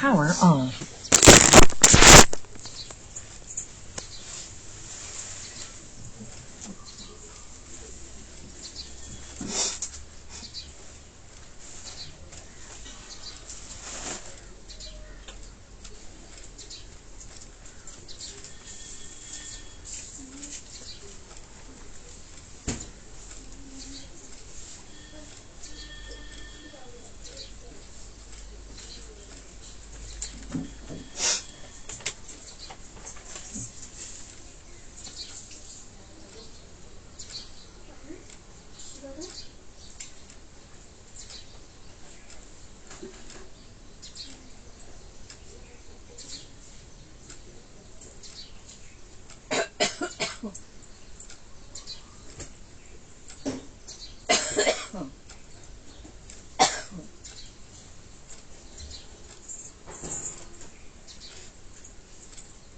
Power off.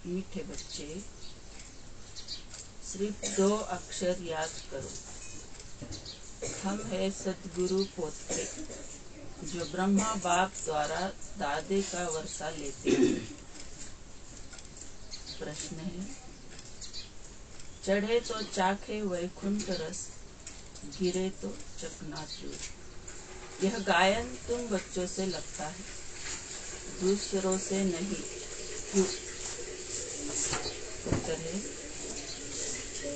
मीठे बच्चे, सिर्फ 2 अक्षर याद करो। हम है सतगुरु पोते, जो ब्रह्मा बाप द्वारा दादे का वर्षा लेते हैं। प्रश्न है, चढ़े तो चाखे वैकुंठ रस, गिरे तो चकनाचूर। यह गायन तुम बच्चों से लगता है, दूसरों से नहीं, क्यों? उत्तर है,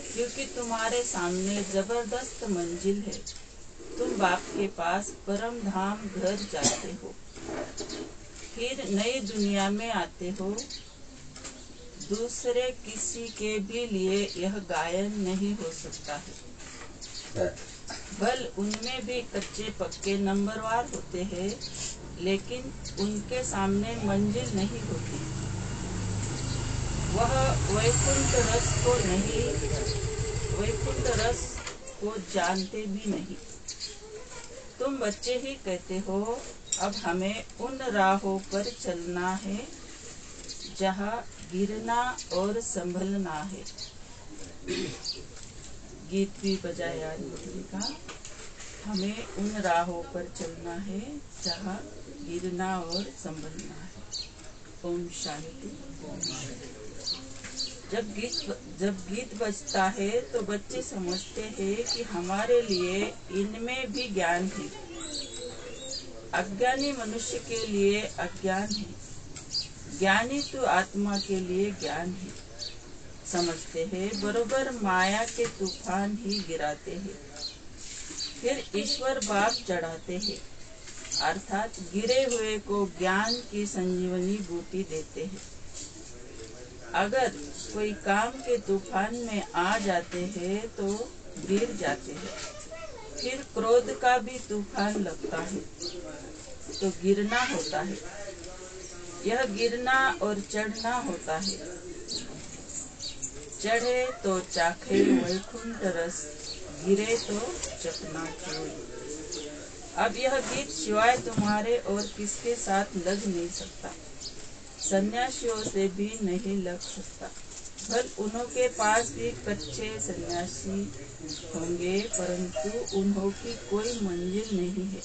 क्योंकि तुम्हारे सामने जबरदस्त मंजिल है। तुम बाप के पास परम धाम घर जाते हो, फिर नई दुनिया में आते हो। दूसरे किसी के भी लिए यह गायन नहीं हो सकता है। बल उनमें भी कच्चे पक्के नंबरवार होते हैं, लेकिन उनके सामने मंजिल नहीं होती। वह वैकुंठ रस को नहीं, वैकुंठ रस को जानते भी नहीं। तुम बच्चे ही कहते हो, अब हमें उन राहों पर चलना है जहाँ गिरना और संभलना है। गीत भी बजाया मुरली का, हमें उन राहों पर चलना है जहाँ गिरना और संभलना है। ओम शांति। जब गीत बजता है तो बच्चे समझते हैं कि हमारे लिए इनमें भी ज्ञान है। अज्ञानी मनुष्य के लिए अज्ञान है, ज्ञानी तो आत्मा के लिए ज्ञान है। समझते हैं बरोबर माया के तूफान ही गिराते हैं, फिर ईश्वर बाप चढ़ाते हैं, अर्थात गिरे हुए को ज्ञान की संजीवनी बूटी देते हैं। अगर कोई काम के तूफान में आ जाते हैं तो गिर जाते हैं, फिर क्रोध का भी तूफान लगता है तो गिरना होता है। यह गिरना और चढ़ना होता है। चढ़े तो चाखे वैकुंठ रस, गिरे तो चकनाचूर। अब यह गीत सिवाय तुम्हारे और किसके साथ लग नहीं सकता, सन्यासियों से भी नहीं लग सकता। भल उन्होंने पास भी कच्चे सन्यासी होंगे, परंतु उन्होंने कोई मंजिल नहीं है।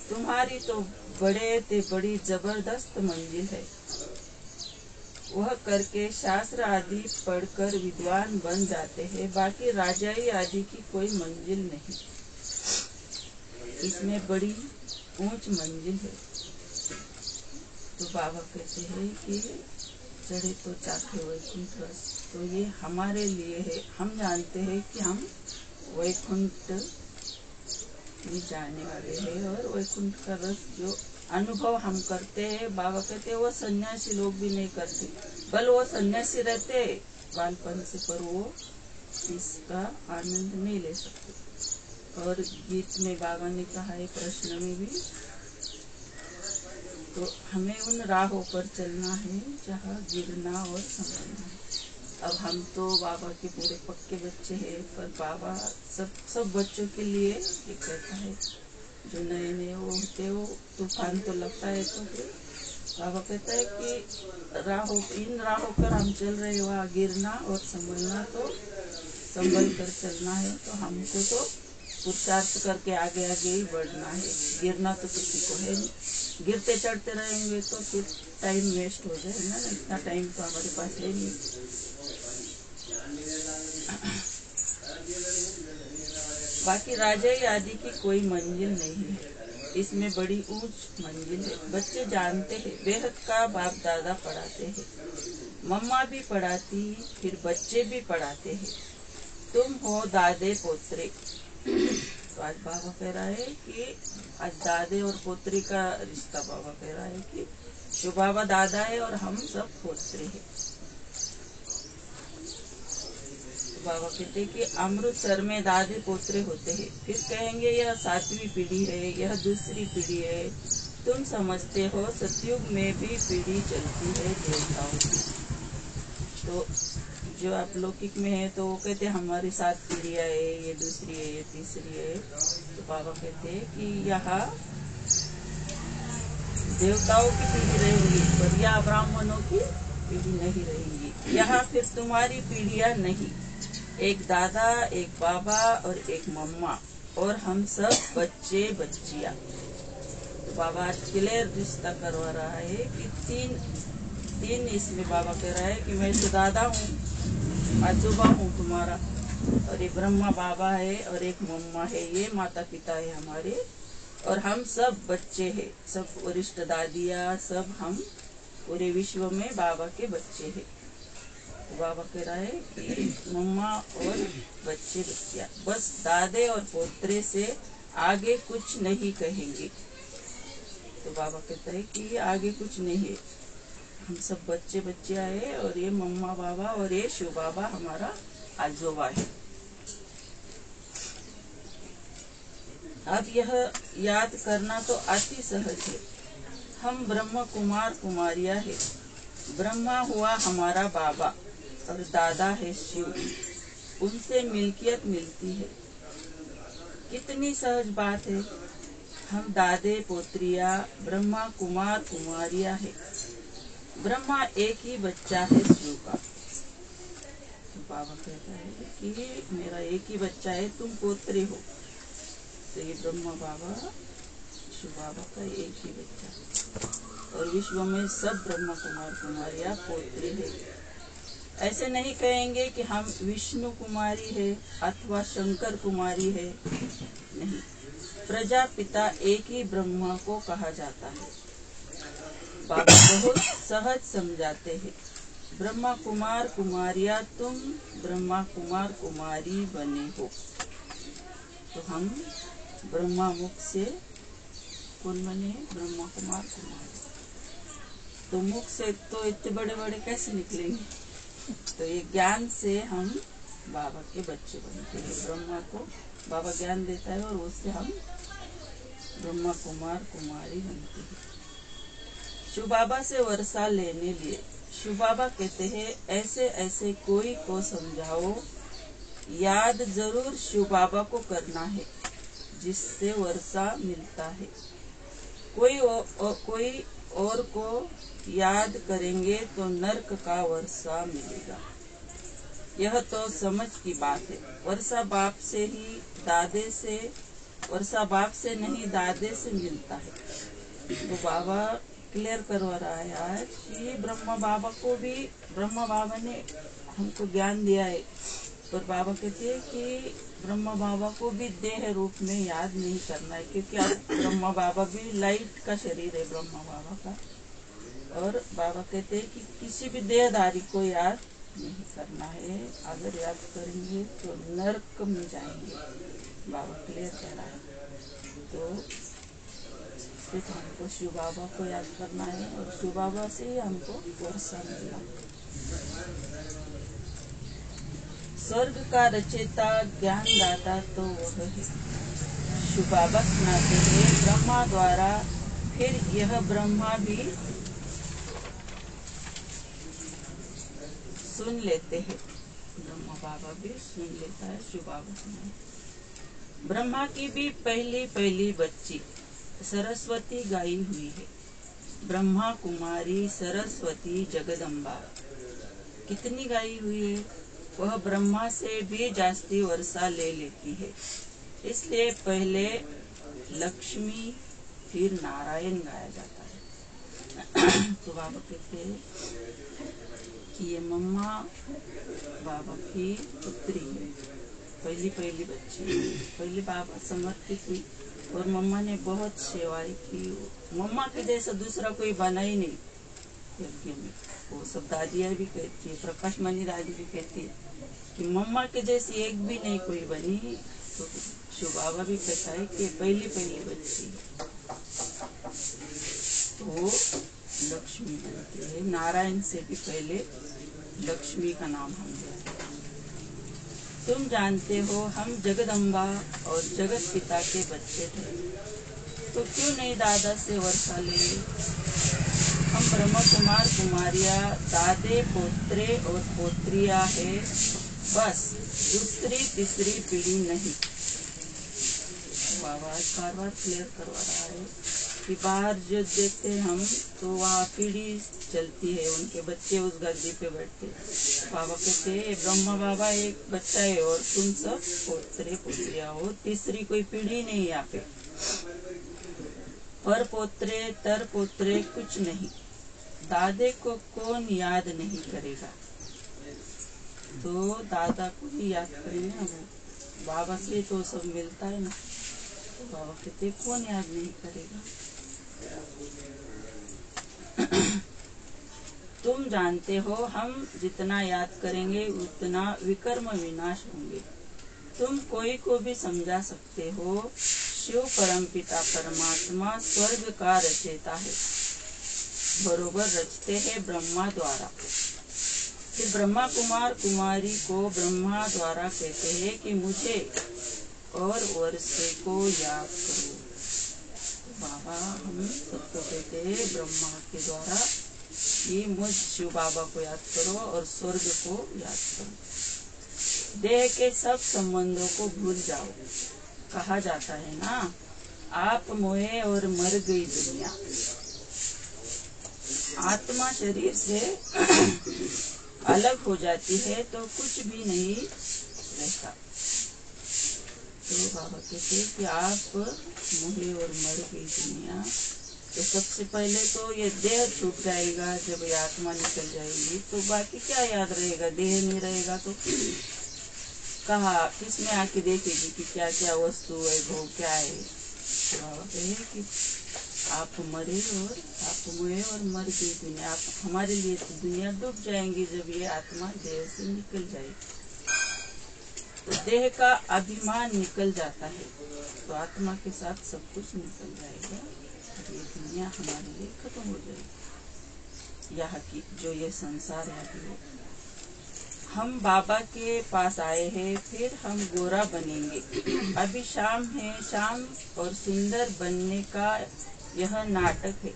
तुम्हारी तो बड़े ते बड़ी जबरदस्त मंजिल है। वह करके शास्त्र आदि पढ़कर विद्वान बन जाते हैं, बाकी राजाई आदि की कोई मंजिल नहीं। इसमें बड़ी ऊंच मंजिल है। तो बाबा कहते हैं कि चढ़े तो चाखे वैकुंठ रस, तो ये हमारे लिए है। हम जानते हैं कि हम वैकुंठ में जाने वाले हैं, और वैकुंठ का रस जो अनुभव हम करते हैं, बाबा कहते हैं वो सन्यासी लोग भी नहीं करते। बल वो सन्यासी रहते बालपन से, पर वो इसका आनंद नहीं ले सकते। और गीत में बाबा ने कहा है, प्रश्न में भी, तो हमें उन राहों पर चलना है जहाँ गिरना और संभलना है। अब हम तो बाबा के पूरे पक्के बच्चे हैं, पर बाबा सब बच्चों के लिए ये कहता है, जो नए नए वो होते हो तूफान तो लगता है, तो फिर बाबा कहता है कि इन राहों पर हम चल रहे हैं, वहाँ गिरना और संभलना, तो संभल कर चलना है। तो हमको तो पुरुषार्थ करके आगे आगे ही बढ़ना है, गिरना तो किसी को है नहीं। गिरते चढ़ते रहेंगे तो फिर टाइम वेस्ट हो जाएगा ना, इतना टाइम तो हमारे पास है नहीं। बाकी राजाई आदि की कोई मंजिल नहीं है, इसमें बड़ी ऊंच मंजिल है। बच्चे जानते हैं बेहद का बाप दादा पढ़ाते हैं, मम्मा भी पढ़ाती, फिर बच्चे भी पढ़ाते हैं। तुम हो दादे पोत्रे। तो आज बाबा कह रहा है कि आज दादे और पोत्री का रिश्ता। बाबा कह रहा है कि शिव बाबा दादा है और हम सब पोत्रे हैं। तो बाबा कहते हैं कि अमृतसर में दादे पोत्रे होते हैं, फिर कहेंगे यह 7वीं पीढ़ी है, यह दूसरी पीढ़ी है। तुम समझते हो सतयुग में भी पीढ़ी चलती है देवताओं की। तो जो आप लौकिक में है तो वो कहते हैं हमारी 7 पीढ़ियां है, ये दूसरी है, ये तीसरी है। तो बाबा कहते हैं कि यहाँ देवताओं की पीढ़ी रहेंगी पर यह ब्राह्मणों की पीढ़ी नहीं रहेंगी। यहाँ फिर तुम्हारी पीढ़ियां नहीं, एक दादा, एक बाबा और एक मम्मा, और हम सब बच्चे बच्चियां। तो बाबा आज क्लियर रिश्ता करवा रहा है कि तीन इसमें बाबा कह रहा है कि मैं तो दादा हूँ, आजोबा हूँ तुम्हारा, और एक ब्रह्मा बाबा है और एक मम्मा है, ये माता पिता है हमारे, और हम सब बच्चे हैं, सब वरिष्ठ दादिया, सब हम पूरे विश्व में बाबा के बच्चे हैं। तो बाबा कह रहा है कि मम्मा और बच्चे बच्चिया, बस दादे और पोत्रे से आगे कुछ नहीं कहेंगे। तो बाबा कहता है कि आगे कुछ नहीं है, हम सब बच्चे बच्चियां है, और ये मम्मा बाबा और ये शिव बाबा हमारा आजोबा है। अब यह याद करना तो अति सहज है। हम ब्रह्म कुमार कुमारियां है। ब्रह्मा हुआ हमारा बाबा और दादा है शिव, उनसे मिल्कियत मिलती है। कितनी सहज बात है। हम दादे पोत्रिया ब्रह्मा कुमार कुमारियां है। ब्रह्मा एक ही बच्चा है शिव का। तो बाबा कहता है कि मेरा एक ही बच्चा है, तुम पोत्रे हो। तो ये ब्रह्मा बाबा शिव बाबा का एक ही बच्चा, और विश्व में सब ब्रह्मा कुमार कुमारियां पोत्रे है। ऐसे नहीं कहेंगे कि हम विष्णु कुमारी है अथवा शंकर कुमारी है, नहीं। प्रजापिता एक ही ब्रह्मा को कहा जाता है। बाबा बहुत सहज समझाते हैं। ब्रह्मा कुमार कुमारिया, तुम ब्रह्मा कुमार कुमारी बने हो। तो हम ब्रह्मा मुख से कौन बने? ब्रह्मा कुमार कुमारी। तो मुख से तो इतने बड़े बड़े कैसे निकलेंगे? तो ये ज्ञान से हम बाबा के बच्चे बनते हैं। ब्रह्मा को बाबा ज्ञान देता है और उससे हम ब्रह्मा कुमार कुमारी बनते हैं। शिव बाबा से वर्षा लेने लिए शिव बाबा कहते हैं ऐसे ऐसे कोई को समझाओ, याद जरूर शिव बाबा को करना है, जिससे वर्षा मिलता है। कोई और को याद करेंगे तो नरक का वर्षा मिलेगा। यह तो समझ की बात है। वर्षा बाप से ही दादे से, वर्षा बाप से नहीं दादे से मिलता है। तो बाबा क्लियर करवा रहा है आज कि ब्रह्मा बाबा ने हमको ज्ञान दिया है, पर बाबा कहते हैं कि ब्रह्मा बाबा को भी देह रूप में याद नहीं करना है, क्योंकि आज ब्रह्मा बाबा भी लाइट का शरीर है ब्रह्मा बाबा का। और बाबा कहते हैं कि किसी भी देहधारी को याद नहीं करना है, अगर याद करेंगे तो नरक में जाएंगे। बाबा क्लियर कह रहा है। तो सिर्फ हमको शिव बाबा को याद करना है और शिव बाबा से ही हमको वर्षा मिलना। स्वर्ग का रचयिता ज्ञान दाता तो वह है। शिव बाबा सुनाते हैं ब्रह्मा द्वारा, फिर यह ब्रह्मा भी सुन लेते हैं। ब्रह्मा बाबा भी सुन लेता है, शिव बाबा सुनाते। ब्रह्मा की भी पहली पहली बच्ची सरस्वती गाई हुई है। ब्रह्मा कुमारी सरस्वती जगदम्बा कितनी गाई हुई है। वह ब्रह्मा से भी जास्ती वर्षा ले लेती है। इसलिए पहले लक्ष्मी फिर नारायण गाया जाता है। तो बाबा कहते हैं कि ये मम्मा बाबा की पुत्री है, पहली बच्ची। पहले बाबा समर्पित हुई और मम्मा ने बहुत सेवाएं की। मम्मा के जैसा दूसरा कोई बना ही नहीं यज्ञ में। वो सब दादियाँ भी कहती है, प्रकाश मणि दादी भी कहती है कि मम्मा के जैसी एक भी नहीं कोई बनी। तो शिव बाबा भी कहता है कि पहली बच्ची है तो लक्ष्मी बनती है। नारायण से भी पहले लक्ष्मी का नाम हम लेते हैं। तुम जानते हो हम जगदम्बा और जगत पिता के बच्चे थे, तो क्यों नहीं दादा से वर्षा ले। हम ब्रह्म कुमार कुमारियाँ, दादे पोत्रे और पोत्रियाँ है, बस दूसरी तीसरी पीढ़ी नहीं। बाबा बार बार क्लियर करवा रहा है कि बाहर जो देखते हैं हम तो वहाँ पीढ़ी चलती है, उनके बच्चे उस गद्दी पे बैठते। बाबा कहते हैं ब्रह्मा बाबा एक बच्चा है और तुम सब पोत्रे पोत्रियाँ हो, तीसरी कोई पीढ़ी नहीं यहाँ पे। पर पोत्रे तर पोत्रे कुछ नहीं, दादे को कौन याद नहीं करेगा। तो दादा को ही याद करेंगे ना, वो बाबा से तो सब मिलता है ना। तो बाबा कहते कौन याद नहीं करेगा। तुम जानते हो हम जितना याद करेंगे उतना विकर्म विनाश होंगे। तुम कोई को भी समझा सकते हो, शिव परमपिता परमात्मा स्वर्ग का रचयिता है, बरोबर रचते हैं ब्रह्मा द्वारा। फिर ब्रह्मा कुमार कुमारी को ब्रह्मा द्वारा कहते हैं कि मुझे और वर्षे को याद करो। तो बाबा हम सबको कहते हैं ब्रह्मा के द्वारा कि मुझ शिव बाबा को याद करो और स्वर्ग को याद करो। देह के सब संबंधों को भूल जाओ। कहा जाता है ना, आप मोहे और मर गई दुनिया। आत्मा शरीर से अलग हो जाती है तो कुछ भी नहीं रहता। तो बाबा कहते हैं कि आप मोहे और मर गई दुनिया। तो सबसे पहले तो ये देह छूट जाएगा, जब ये आत्मा निकल जाएगी तो बाकी क्या याद रहेगा। देह नहीं रहेगा तो कहा किसमें आके देखेगी कि क्या क्या वस्तु है, वो क्या है। तो बाबा कहे कि आप मरे और आप मोहे और मर गई दुनिया। आप हमारे लिए तो दुनिया डूब जाएंगी जब ये आत्मा देह से निकल जाएगी। तो देह का अभिमान निकल जाता है तो आत्मा के साथ सब कुछ निकल जाएगा। ये दुनिया हमारे लिए खत्म हो जाएगी। यहाँ की जो ये संसार है, हम बाबा के पास आए हैं, फिर हम गोरा बनेंगे। अभी शाम है, शाम और सुंदर बनने का यह नाटक है।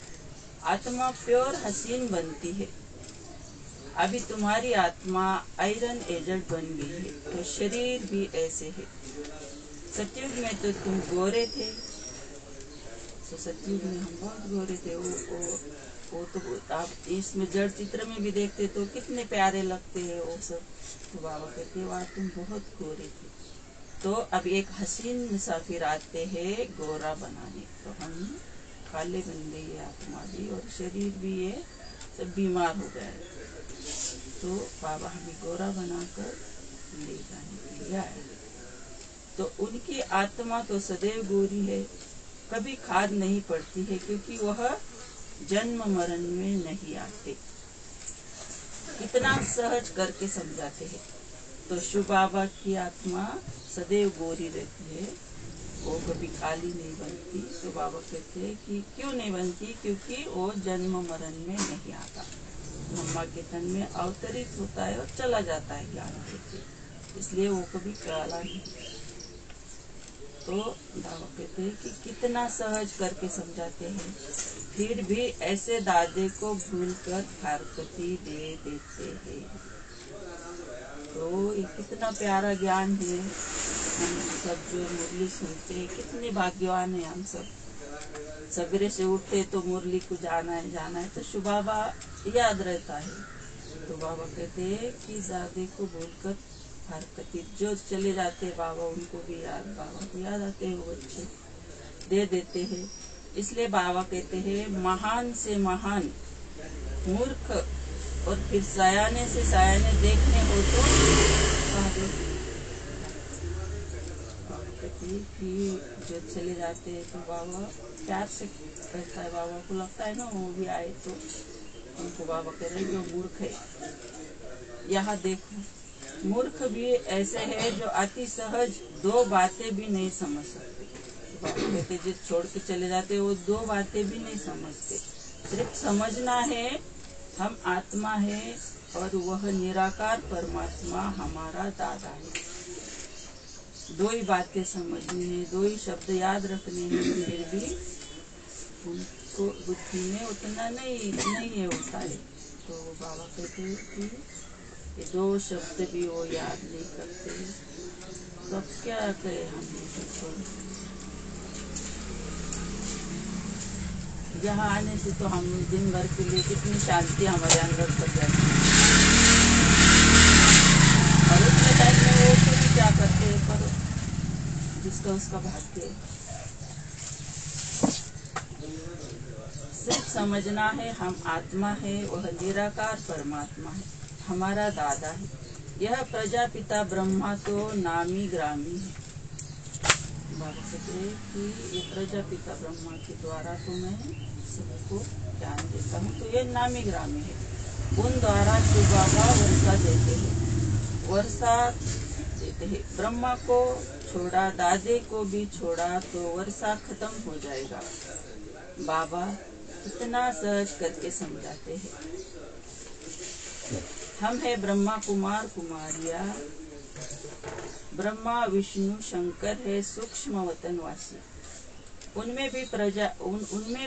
आत्मा प्योर हसीन बनती है। अभी तुम्हारी आत्मा आयरन एजेंट बन गई है, तो शरीर भी ऐसे है। सतयुग में तो तुम गोरे थे, तो सतयुग में हम बहुत गोरे थे। वो तो आप इसमें जड़ चित्र में भी देखते तो कितने प्यारे लगते हैं वो सब। तो बाबा कहते वाह तुम बहुत गोरे थे। तो अब एक हसीन मुसाफिर आते हैं गोरा बनाने, तो हम काले बन गई आत्मा भी और शरीर भी ये सब बीमार हो गए। तो बाबा हमें गोरा बनाकर ले जाने के लिए आए। तो उनकी आत्मा तो सदैव गोरी है, कभी खाद नहीं पड़ती है, क्योंकि वह जन्म मरण में नहीं आते। कितना सहज करके समझाते हैं। तो शिव बाबा की आत्मा सदैव गोरी रहती है, वो कभी काली नहीं बनती। तो बाबा कहते हैं कि क्यों नहीं बनती, क्योंकि वो जन्म मरण में नहीं आता। मम्मा के तन में अवतरित होता है और चला जाता है ज्ञान देते, इसलिए वो कभी काला नहीं। तो बाबा कहते हैं कि कितना सहज करके समझाते हैं, फिर भी ऐसे दादे को भूलकर फारकती दे देते हैं। तो ये कितना प्यारा ज्ञान है। हम सब जो मुरली सुनते हैं कितने भाग्यवान है हम सब। सवेरे से उठते तो मुरली को जाना है तो शिव बाबा याद रहता है। तो बाबा कहते हैं कि दादे को भूलकर हरकत जो चले जाते हैं बाबा उनको भी याद, बाबा को याद आते हैं, वो बच्चे दे देते हैं। इसलिए बाबा कहते हैं महान से महान मूर्ख और फिर सयाने से सयाने देखने हो तो कि जो चले जाते हैं तो बाबा प्यार से कहता है, बाबा को लगता है ना वो भी आए तो उनको बाबा कह रहे जो मूर्ख है। यहाँ देखो मूर्ख भी ऐसे है जो अति सहज दो बातें भी नहीं समझ सकते। बाबा कहते जो छोड़ के चले जाते वो दो बातें भी नहीं समझते। सिर्फ समझना है हम आत्मा है और वह निराकार परमात्मा हमारा दादा है। दो ही बातें समझनी है, दो ही शब्द याद रखने हैं, फिर भी उनको बुद्धि में उतना नहीं है होता है। तो बाबा कहते हैं कि ये दो शब्द भी वो याद नहीं करते, तो अब क्या कहे हम। यहाँ आने से तो हम दिन भर के लिए कितनी शांति हमारे अंदर पड़ जाती है। और उतने टाइम में वो तो भी क्या करते हैं, पर जिसका उसका भाग्य। सिर्फ समझना है हम आत्मा है, वह निराकार परमात्मा है, हमारा दादा है। यह प्रजापिता ब्रह्मा तो नामी ग्रामी है। बाबा कहते हैं कि ये प्रजापिता ब्रह्मा के द्वारा तो मैं सबको ज्ञान देता हूँ, तो ये नामी ग्रामी है। उन द्वारा शिव बाबा वर्षा देते हैं, वर्षा देते हैं। ब्रह्मा को छोड़ा, दादे को भी छोड़ा तो वर्षा खत्म हो जाएगा। बाबा इतना सहज करके समझाते हैं। हम है ब्रह्मा कुमार कुमारिया, ब्रह्मा विष्णु शंकर है सूक्ष्म वतनवासी। उनमें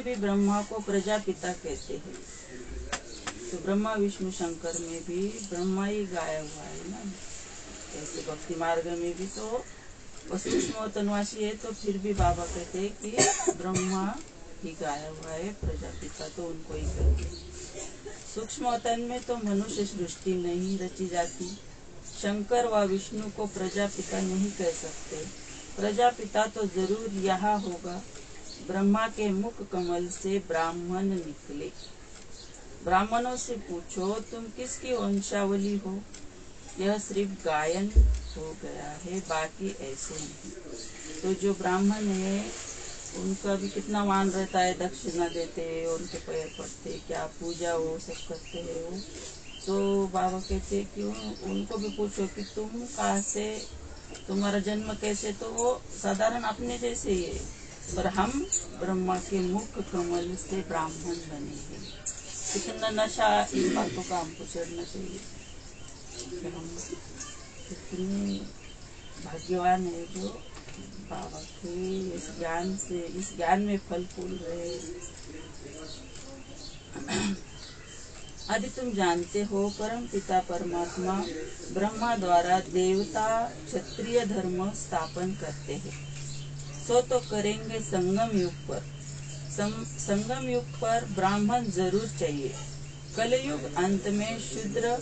भी ब्रह्मा को प्रजापिता कहते हैं। तो ब्रह्मा विष्णु शंकर में भी ब्रह्मा ही गाया हुआ है ना। ऐसे भक्ति मार्ग में भी तो वो सूक्ष्म वतनवासी है, तो फिर भी बाबा कहते हैं कि ब्रह्मा ही गाया हुआ है, प्रजापिता तो उनको ही कहते हैं। सूक्ष्म वतन में तो मनुष्य सृष्टि नहीं रची जाती। शंकर व विष्णु को प्रजापिता नहीं कह सकते। प्रजापिता तो जरूर यहाँ होगा। ब्रह्मा के मुख कमल से ब्राह्मण निकले। ब्राह्मणों से पूछो तुम किसकी वंशावली हो। यह सिर्फ गायन हो गया है, बाकी ऐसे नहीं। तो जो ब्राह्मण है उनका भी कितना मान रहता है, दक्षिणा देते हैं, उनके पैर पड़ते, क्या पूजा वो सब करते हैं वो। तो बाबा कहते कि उनको भी पूछो कि तुम कहाँ से, तुम्हारा जन्म कैसे, तो वो साधारण अपने जैसे ही है, पर हम ब्रह्मा के मुख कमल से ब्राह्मण बने हैं। कितना नशा इन बातों का हमको चढ़ना चाहिए कि हम कितने भाग्यवान है जो बाबा के इस ज्ञान में फल फूल रहे। अभी तुम जानते हो परम पिता परमात्मा ब्रह्मा द्वारा देवता क्षत्रिय धर्म स्थापन करते हैं। सो तो करेंगे संगम युग पर। संगम युग पर ब्राह्मण जरूर चाहिए। कलयुग अंत में शूद्र।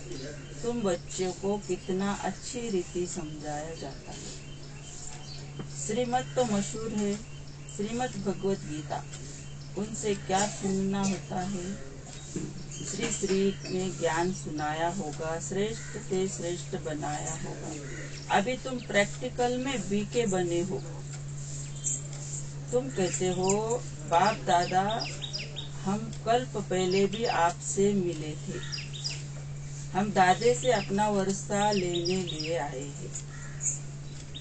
तुम बच्चों को कितना अच्छी रीति समझाया जाता है। श्रीमत तो मशहूर है, श्रीमद भगवत गीता, उनसे क्या सुनना होता है। श्री श्री ने ज्ञान सुनाया होगा, श्रेष्ठ से श्रेष्ठ बनाया होगा। अभी तुम प्रैक्टिकल में बीके बने हो। तुम कहते हो बाप दादा हम कल्प पहले भी आपसे मिले थे, हम दादे से अपना वर्षा लेने लिए आए हैं।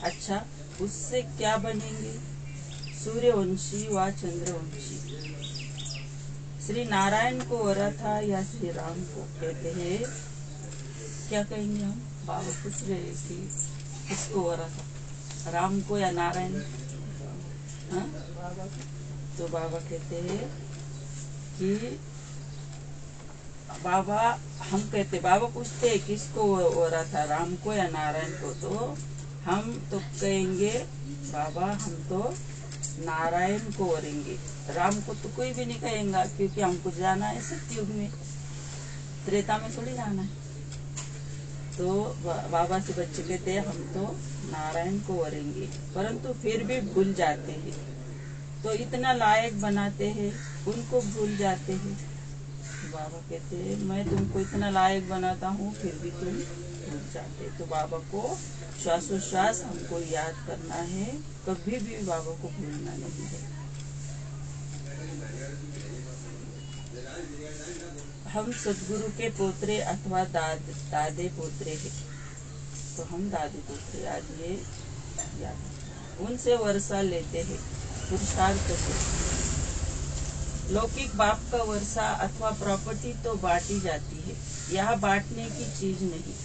अच्छा उससे क्या बनेंगे, सूर्यवंशी व चंद्रवंशी। श्री नारायण को वरा था या श्री राम को, कहते हैं क्या कहेंगे हम। बाबा पूछ रहे कि किसको वरा था, राम को या नारायण। हाँ? तो बाबा कहते हैं कि बाबा हम कहते, बाबा पूछते हैं किसको वरा था, राम को या नारायण को। तो हम तो कहेंगे बाबा हम तो नारायण को वरेंगे, राम को तो कोई भी नहीं कहेगा, क्योंकि हमको जाना है सत्युग में, त्रेता में थोड़ी जाना है। तो बाबा से बच्चे कहते हैं हम तो नारायण को वरेंगे, परंतु फिर भी भूल जाते हैं। तो इतना लायक बनाते हैं, उनको भूल जाते हैं। बाबा कहते हैं मैं तुमको इतना लायक बनाता हूँ, फिर भी तुम भूल जाते। तो बाबा को श्वासोश्वास हमको याद करना है, कभी भी बाबा को भूलना नहीं है। हम सदगुरु के पोतरे अथवा दादे पोतरे हैं। तो हम दादी पोतरे आज ये याद, उनसे वर्षा लेते हैं पुरुषार्थ से। लौकिक बाप का वर्षा अथवा प्रॉपर्टी तो बांटी जाती है, यह बांटने की चीज नहीं,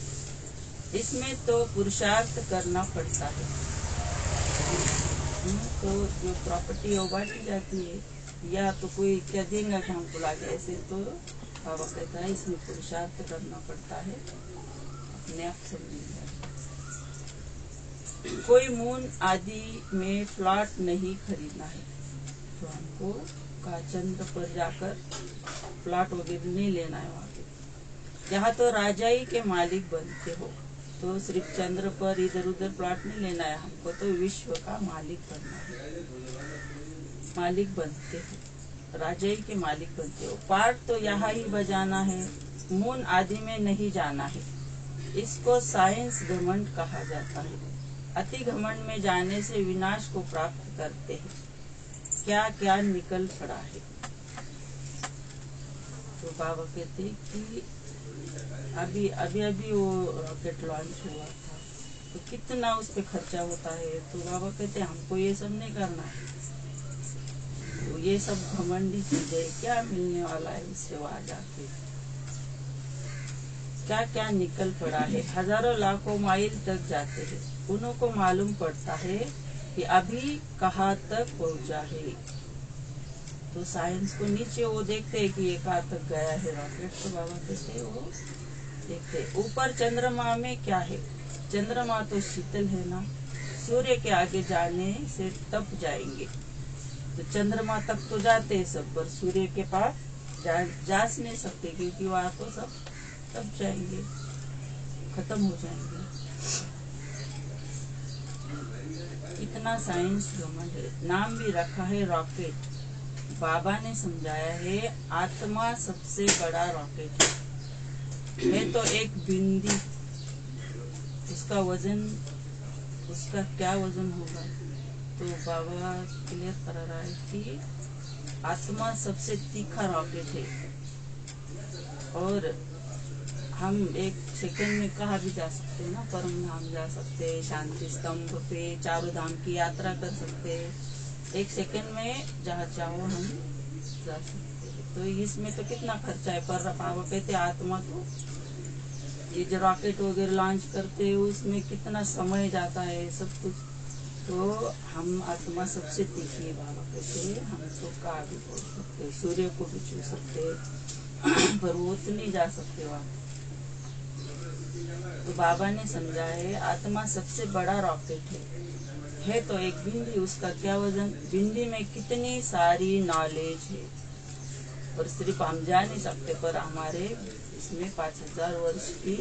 इसमें तो पुरुषार्थ करना पड़ता है। तो जो प्रॉपर्टी है वो बांटी जाती है, या तो कोई क्या देगा कि हमको लाके, ऐसे तो बाबा कहता है इसमें पुरुषार्थ करना पड़ता है, अपने आप सब मिल जाए। कोई मून आदि में फ्लैट नहीं खरीदना है, तो हमको का चंद्र पर जाकर प्लॉट वगैरह नहीं लेना है। वहाँ पे यहाँ तो राजाई के मालिक बनते हो, तो सिर्फ चंद्र पर इधर उधर प्लॉट नहीं लेना है, हमको तो विश्व का मालिक बनना है। मालिक बनते हो, राजाई के मालिक बनते हो। पार्ट तो यहाँ ही बजाना है, मून आदि में नहीं जाना है। इसको साइंस घमंड कहा जाता है। अति घमंड में जाने से विनाश को प्राप्त करते हैं। क्या क्या निकल पड़ा है। तो बाबा कहते कि अभी अभी अभी वो रॉकेट लॉन्च हुआ था, तो कितना उस पे खर्चा होता है। तो बाबा कहते हमको ये सब नहीं करना है, तो ये सब घमंडी चीजें, क्या मिलने वाला है इससे वहां जाके। क्या क्या निकल पड़ा है। हजारों लाखों माइल तक जाते हैं, उन्हों को मालूम पड़ता है कि अभी कहाँ तक पहुंचा है। तो साइंस को नीचे वो देखते हैं कि ये कहाँ तक गया है रॉकेट, तो बाबा कहते वो देखते। ऊपर चंद्रमा में क्या है, चंद्रमा तो शीतल है ना, सूर्य के आगे जाने से तप जाएंगे। तो चंद्रमा तक तो जाते हैं सब, पर सूर्य के पास जा नहीं सकते, क्योंकि वहां तो सब तप जाएंगे, खत्म हो जाएंगे। इतना साइंस घमंड है। नाम भी रखा है रॉकेट। बाबा ने समझाया है आत्मा सबसे बड़ा रॉकेट है तो एक बिंदी, उसका वजन, उसका क्या वजन होगा। तो बाबा क्लियर करा रहा है कि आत्मा सबसे तीखा रॉकेट है, और हम एक सेकंड में कहाँ भी जा सकते हैं ना, परम धाम जा सकते हैं, शांति स्तंभ पे, चारों धाम की यात्रा कर सकते हैं, एक सेकंड में जहाँ चाहो हम जा सकते हैं। तो इसमें तो कितना खर्चा है, पर बाबा कहते आत्मा तो ये जो रॉकेट वगैरह लॉन्च करते हैं उसमें कितना समय जाता है सब कुछ। तो हम आत्मा सबसे तीखी है, बाबा कहते हम तो कहाँ भी पहुँच सकते, सूर्य को भी छू सकते, पर वो तो नहीं जा सकते वहाँ। तो बाबा ने समझा है आत्मा सबसे बड़ा रॉकेट है तो एक बिंदी, उसका क्या वजन। बिंदी में कितनी सारी नॉलेज है, और सिर्फ हम जा नहीं सकते, पर हमारे इसमें 5000 वर्ष की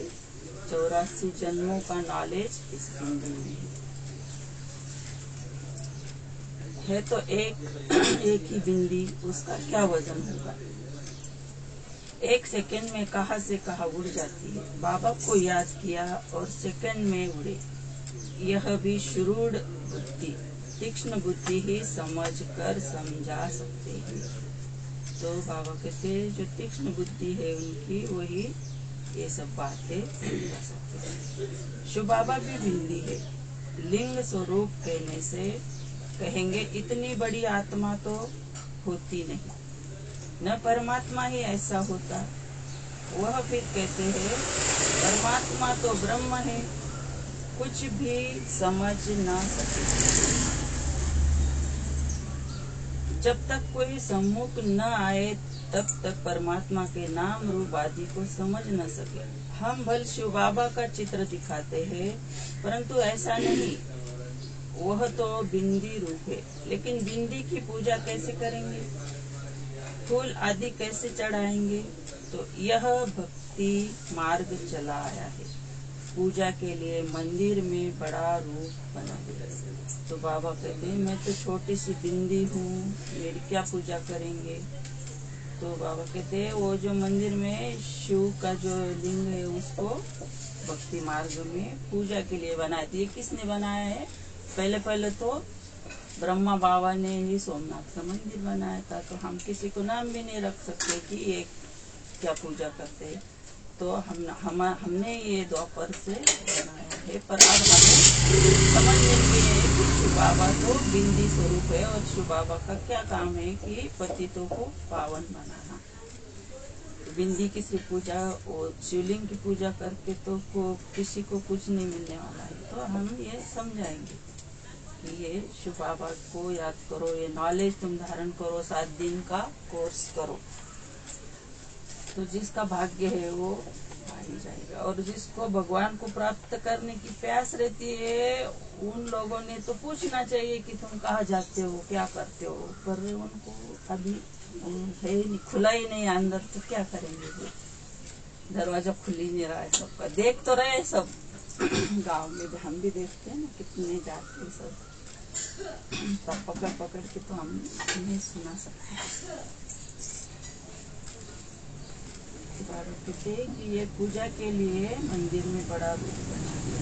84 जन्मों का नॉलेज इस बिंदी में है। तो एक ही बिंदी, उसका क्या वजन होगा। एक सेकंड में कहां से कहां उड़ जाती है। बाबा को याद किया और सेकंड में उड़े। यह भी शुरूढ़ बुद्धि, तीक्ष्ण बुद्धि ही समझ कर समझा सकते हैं। तो बाबा कहते जो तीक्ष्ण बुद्धि है उनकी, वही ये सब बातें समझा सकते हैं। शिव बाबा भी बिंदी है। लिंग स्वरूप कहने से कहेंगे इतनी बड़ी आत्मा तो होती नहीं, न परमात्मा ही ऐसा होता। वह फिर कहते हैं परमात्मा तो ब्रह्म है, कुछ भी समझ ना सके। जब तक कोई सम्मुख न आए तब तक परमात्मा के नाम रूप आदि को समझ न सके। हम भल शिव बाबा का चित्र दिखाते हैं, परंतु ऐसा नहीं, वह तो बिंदी रूप है। लेकिन बिंदी की पूजा कैसे करेंगे, फूल आदि कैसे चढ़ाएंगे। तो यह भक्ति मार्ग चला आया है। पूजा के लिए मंदिर में बड़ा रूप बनाए। तो बाबा कहते हैं मैं तो छोटी सी बिंदी हूँ, मेरी क्या पूजा करेंगे। तो बाबा कहते हैं वो जो मंदिर में शिव का जो लिंग है उसको भक्ति मार्ग में पूजा के लिए बनाया। ये किसने बनाया है? पहले पहले तो ब्रह्मा बाबा ने ही सोमनाथ का मंदिर बनाया था। तो हम किसी को नाम भी नहीं रख सकते कि ये क्या पूजा करते हैं। तो हमने ये द्वापर से बनाया है। पर अब हमें समझ में भी है कि शिव बाबा तो बिंदी स्वरूप है और शिव बाबा का क्या काम है कि पतितों को पावन बनाना। बिंदी की सिर्फ पूजा और शिवलिंग की पूजा करके तो किसी को कुछ नहीं मिलने वाला है। तो हम ये समझाएंगे कि ये शिव बाबा को याद करो, ये नॉलेज तुम धारण करो, 7 दिन का कोर्स करो, तो जिसका भाग्य है वो आ ही जाएगा। और जिसको भगवान को प्राप्त करने की प्यास रहती है उन लोगों ने तो पूछना चाहिए कि तुम कहाँ जाते हो, क्या करते हो। पर उनको अभी है नहीं, खुला ही नहीं अंदर, तो क्या करेंगे वो। दरवाजा खुल ही नहीं रहा है सबका। देख तो रहे सब गांव में भी हम भी देखते हैं ना, कितने जाते हैं सब। तब पकड़ पकड़ के तो हम नहीं सुना सकते। बाबा कहते हैं कि ये पूजा के लिए मंदिर में बड़ा रूप बना दिया।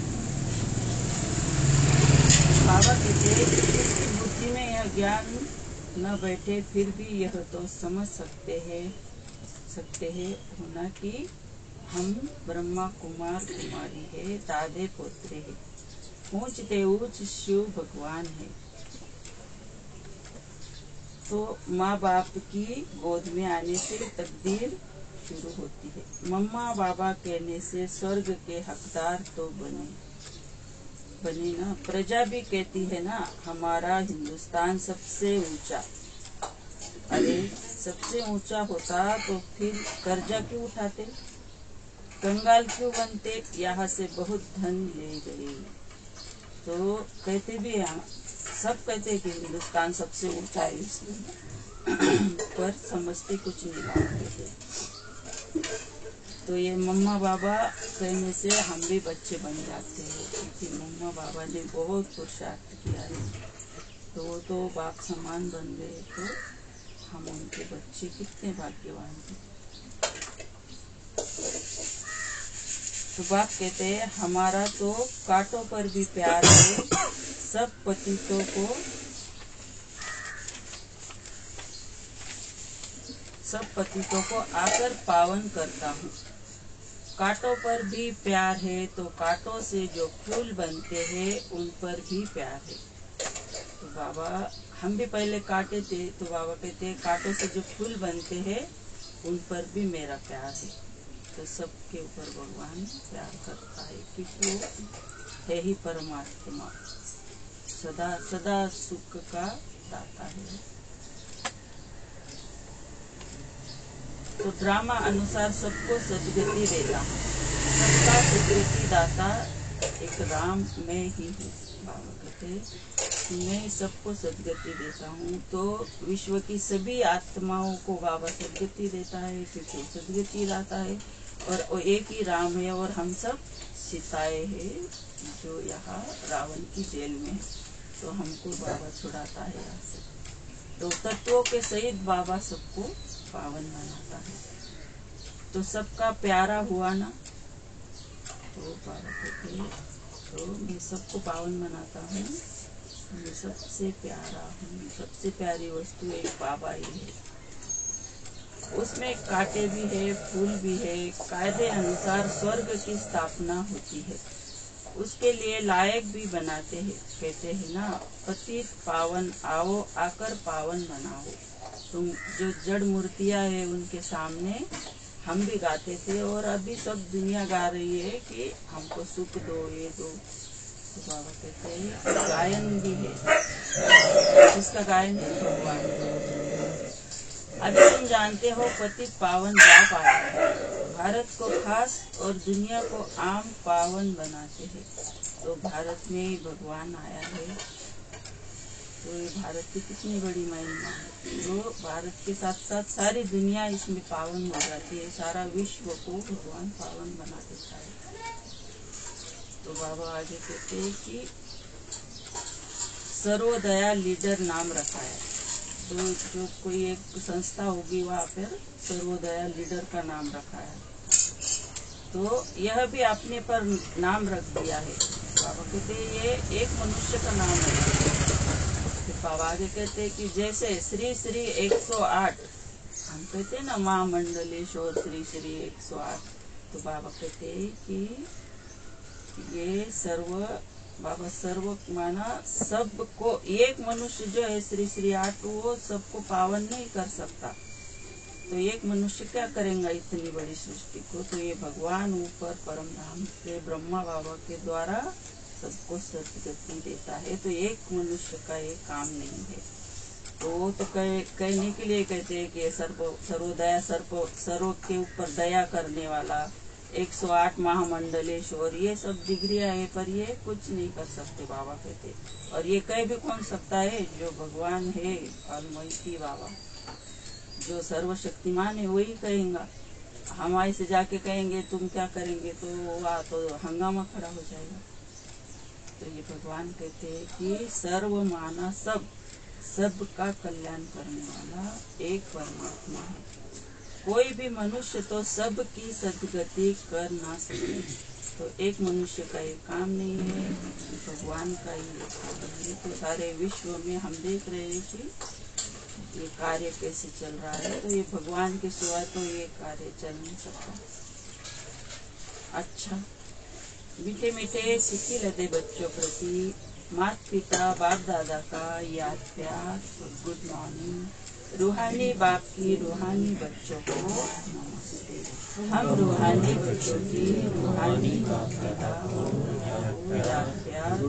बाबा कहते हैं कि जिसकी बुद्धि में यह ज्ञान न बैठे फिर भी यह तो समझ सकते हैं होना कि हम ब्रह्मा कुमार कुमारी है, दादे पोत्रे है, ऊंच ते ऊंच शिव भगवान है। तो माँ बाप की गोद में आने से तकदीर शुरू होती है। मम्मा बाबा कहने से स्वर्ग के हकदार तो बने ना। प्रजा भी कहती है ना हमारा हिंदुस्तान सबसे ऊंचा। अरे सबसे ऊंचा होता तो फिर कर्जा क्यों उठाते, कंगाल क्यों बनते, यहाँ से बहुत धन ले गए। तो कहते भी हैं, सब कहते हैं कि हिंदुस्तान सबसे ऊंचा है इसलिए पर समझते कुछ नहीं पाते। तो ये मम्मा बाबा कहने से हम भी बच्चे बन जाते हैं, क्योंकि मम्मा बाबा ने बहुत पुरुषार्थ किया है। तो वो तो बाप समान बन गए, तो हम उनके बच्चे कितने भाग्यवान हैं। तो बाप कहते हैं हमारा तो कांटों पर भी प्यार है, सब पतितों को आकर पावन करता हूँ। कांटों पर भी प्यार है तो कांटों से जो फूल बनते हैं उन पर भी प्यार है। तो बाबा हम भी पहले काटे थे, तो बाबा कहते हैं कांटों से जो फूल बनते हैं उन पर भी मेरा प्यार है। तो सबके ऊपर भगवान प्यार करता है, क्योंकि वो है ही परमात्मा, सदा सदा सुख का दाता है। तो ड्रामा अनुसार सबको सदगति देता हूँ, सबका सदगति दाता एक राम मैं ही हूँ। बाबा कहते मैं सबको सदगति देता हूँ। तो विश्व की सभी आत्माओं को बाबा सदगति देता है, क्योंकि सदगति दाता है। और वो एक ही राम है और हम सब सीताएं हैं जो यहाँ रावण की जेल में है। तो हमको बाबा छुड़ाता है यहाँ से। तो तत्वों के सहित बाबा सबको पावन बनाता है। तो सबका प्यारा हुआ ना। तो बाबा कहते हैं तो मैं सबको पावन बनाता हूँ, मैं सबसे प्यारा हूँ, सबसे प्यारी वस्तु एक बाबा ही है। उसमें कांटे भी है, फूल भी है, कायदे अनुसार स्वर्ग की स्थापना होती है, उसके लिए लायक भी बनाते हैं। कहते हैं ना पतित पावन आओ आकर पावन बनाओ। तुम जो जड़ मूर्तियां है उनके सामने हम भी गाते थे और अभी सब दुनिया गा रही है कि हमको सुख दो, ये दो। तो बाबा कहते हैं गायन भी है, जिसका गायन है भगवान। अभी तुम जानते हो पतित पावन बाप आया है, भारत को खास और दुनिया को आम पावन बनाते हैं। तो भारत में ही भगवान आया है, तो ये भारत की कितनी बड़ी महिमा है। तो भारत के साथ साथ सारी दुनिया इसमें पावन हो जाती है, सारा विश्व को भगवान पावन बना देता है। तो बाबा आगे कहते हैं कि सर्वोदया लीडर नाम रखा है। तो जो कोई एक संस्था होगी वहाँ पर सर्वोदया लीडर का नाम रखा है। तो यह भी अपने पर नाम रख दिया है। बाबा कहते हैं ये एक मनुष्य का नाम है। तो बाबा आगे कहते हैं कि जैसे श्री श्री 108, हम कहते हैं ना महामंडलेश्वर श्री श्री 108, तो बाबा कहते हैं कि ये बाबा सर्व माना सबको, एक मनुष्य जो है श्री श्री 8 वो सबको पावन नहीं कर सकता। तो एक मनुष्य क्या करेगा इतनी बड़ी सृष्टि को। तो ये भगवान ऊपर परम धाम से ब्रह्मा बाबा के द्वारा सबको सद्गति देता है। तो एक मनुष्य का ये काम नहीं है। तो कहने के लिए कहते हैं कि सर्वोदया सर्व के ऊपर दया करने वाला 108 महामंडलेश्वर, ये सब डिग्रियां है पर ये कुछ नहीं कर सकते बाबा कहते। और ये कह भी कौन सकता है, जो भगवान है अलमैती बाबा, जो सर्वशक्तिमान है वही कहेगा। हम ऐसे जाके कहेंगे तुम क्या करेंगे तो वह तो हंगामा खड़ा हो जाएगा। तो ये भगवान कहते हैं कि सर्व माना सबका कल्याण करने वाला एक परमात्मा है। कोई भी मनुष्य तो सबकी सद्गति कर ना सके। तो एक मनुष्य का ये काम नहीं है, भगवान का ही ये। तो सारे विश्व में हम देख रहे हैं कि ये कार्य कैसे चल रहा है। तो ये भगवान के सिवा तो ये कार्य चल नहीं सकता। अच्छा, मीठे मीठे सिक्की लदे बच्चों प्रति माता पिता बाप दादा का याद प्यार, गुड मॉर्निंग। रूहानी बाप की रूहानी बच्चों को नमस्ते। हम रूहानी बच्चों की रूहानी बाप पिता को याद प्यार,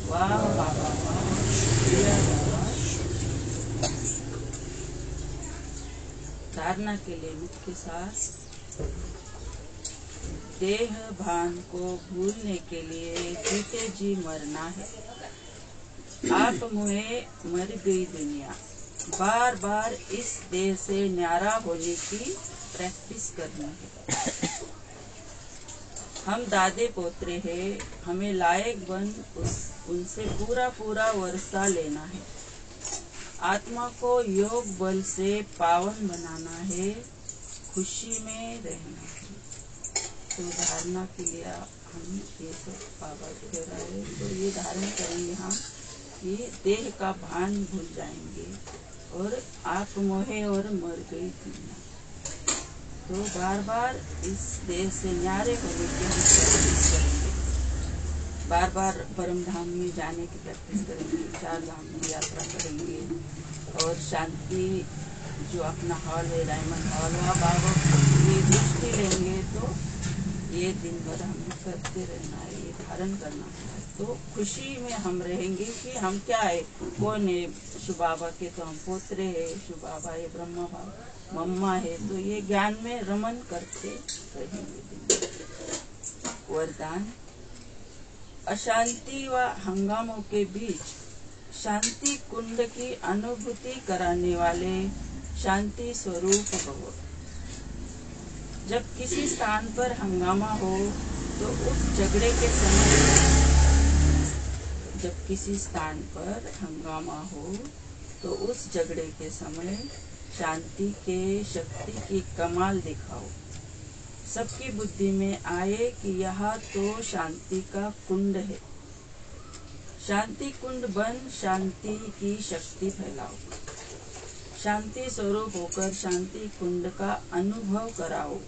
वाह बाबा वाह। धारणा के लिए मुख्य सार, देह भान को भूलने के लिए जीते जी मरना है। आप मुझे मर गई दुनिया, बार बार इस देह से न्यारा होने की प्रैक्टिस करनी है। हम दादे पोतरे हैं, हमें लायक बन उनसे पूरा पूरा वर्षा लेना है। आत्मा को योग बल से पावन बनाना है, खुशी में रहना है। तो धारणा के लिए हम ये सब बाबा कह रहे हैं। तो ये धारण करेंगे हम, ये देह का भान भूल जाएंगे और आप मोहे और मर गई दुनिया। तो बार बार इस देह से न्यारे होने की हम प्रैक्टिस करेंगे। बार बार परम धाम में जाने की प्रैक्टिस करेंगे, 4 धाम की यात्रा करेंगे। और शांति जो अपना हॉल है डायमंड हॉल, वहाँ बाबा की दृष्टि लेंगे तो ये दिन भर हमें करते रहना है, ये धारण करना है। तो खुशी में हम रहेंगे कि हम क्या है, कौन है। शिव बाबा के तो हम पोतरे है, शिव बाबा है, ब्रह्मा बाबा मम्मा है। तो ये ज्ञान में रमन करते रहेंगे। वरदान, अशांति व हंगामों के बीच शांति कुंड की अनुभूति कराने वाले शांति स्वरूप भव। जब किसी स्थान पर हंगामा हो तो उस झगड़े के समय शांति के शक्ति की कमाल दिखाओ। सबकी बुद्धि में आए कि यह तो शांति का कुंड है। शांति कुंड बन शांति की शक्ति फैलाओ। शांति स्वरूप होकर शांति कुंड का अनुभव कराओ।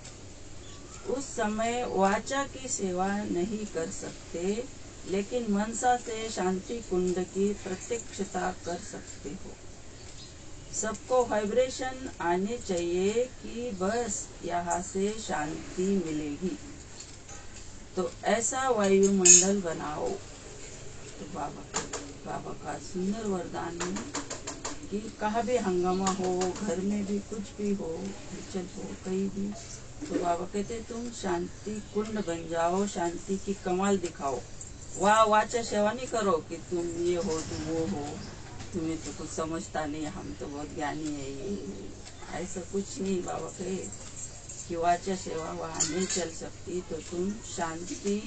उस समय वाचा की सेवा नहीं कर सकते, लेकिन मनसा से शांति कुंड की प्रत्यक्षता कर सकते हो। सबको वाइब्रेशन आने चाहिए कि बस यहाँ से शांति मिलेगी। तो ऐसा वायुमंडल बनाओ। तो बाबा का सुंदर वरदान है कि कहाँ भी हंगामा हो, घर में भी कुछ भी हो, हलचल हो कहीं भी, तो बाबा कहते तुम शांति कुंड बन जाओ, शांति की कमाल दिखाओ। वाचा सेवा नहीं करो कि तुम ये हो तुम वो हो, तुम्हें तो कुछ समझता नहीं, हम तो बहुत ज्ञानी है, ये ऐसा कुछ नहीं। बाबा कहे किंवाच्या सेवा वहाँ नहीं चल सकती, तो तुम शांति के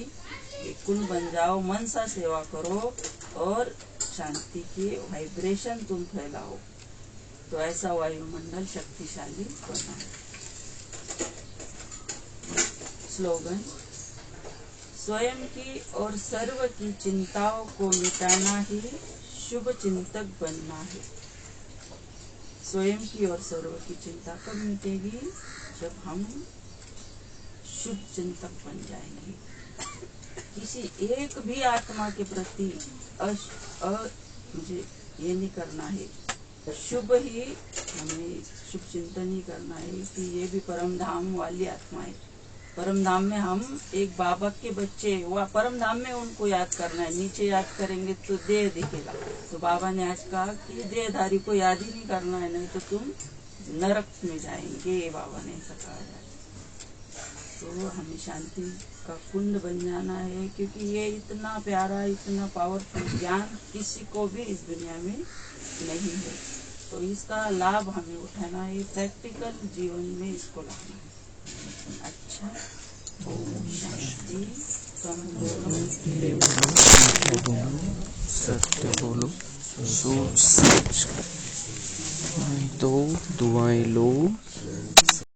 कुंड बन जाओ, मन सा सेवा करो और शांति की वाइब्रेशन तुम फैलाओ, तो ऐसा वायुमंडल शक्तिशाली बनाओ। स्लोगन: स्वयं की और सर्व की चिंताओं को मिटाना ही शुभ चिंतक बनना है। स्वयं की और सर्व की चिंता कब मिटेगी? जब हम शुभ चिंतक बन जाएंगे। किसी एक भी आत्मा के प्रति मुझे ये नहीं करना है, शुभ ही हमें शुभ चिंतन ही करना है कि ये भी परम धाम वाली आत्मा है। परम धाम में हम एक बाबा के बच्चे, वह परम धाम में उनको याद करना है। नीचे याद करेंगे तो देह दिखेगा। तो बाबा ने आज कहा कि देहधारी को याद ही नहीं करना है, नहीं तो तुम नरक में जाएंगे। बाबा ने ऐसा कहा है। तो हमें शांति का कुंड बन जाना है, क्योंकि ये इतना प्यारा, इतना पावरफुल ज्ञान किसी को भी इस दुनिया में नहीं है। तो इसका लाभ हमें उठाना है, प्रैक्टिकल जीवन में इसको लाना है। अच्छा, शांति। सत्य बोलो, सोच समझ कर, नहीं तो दुआएं लो,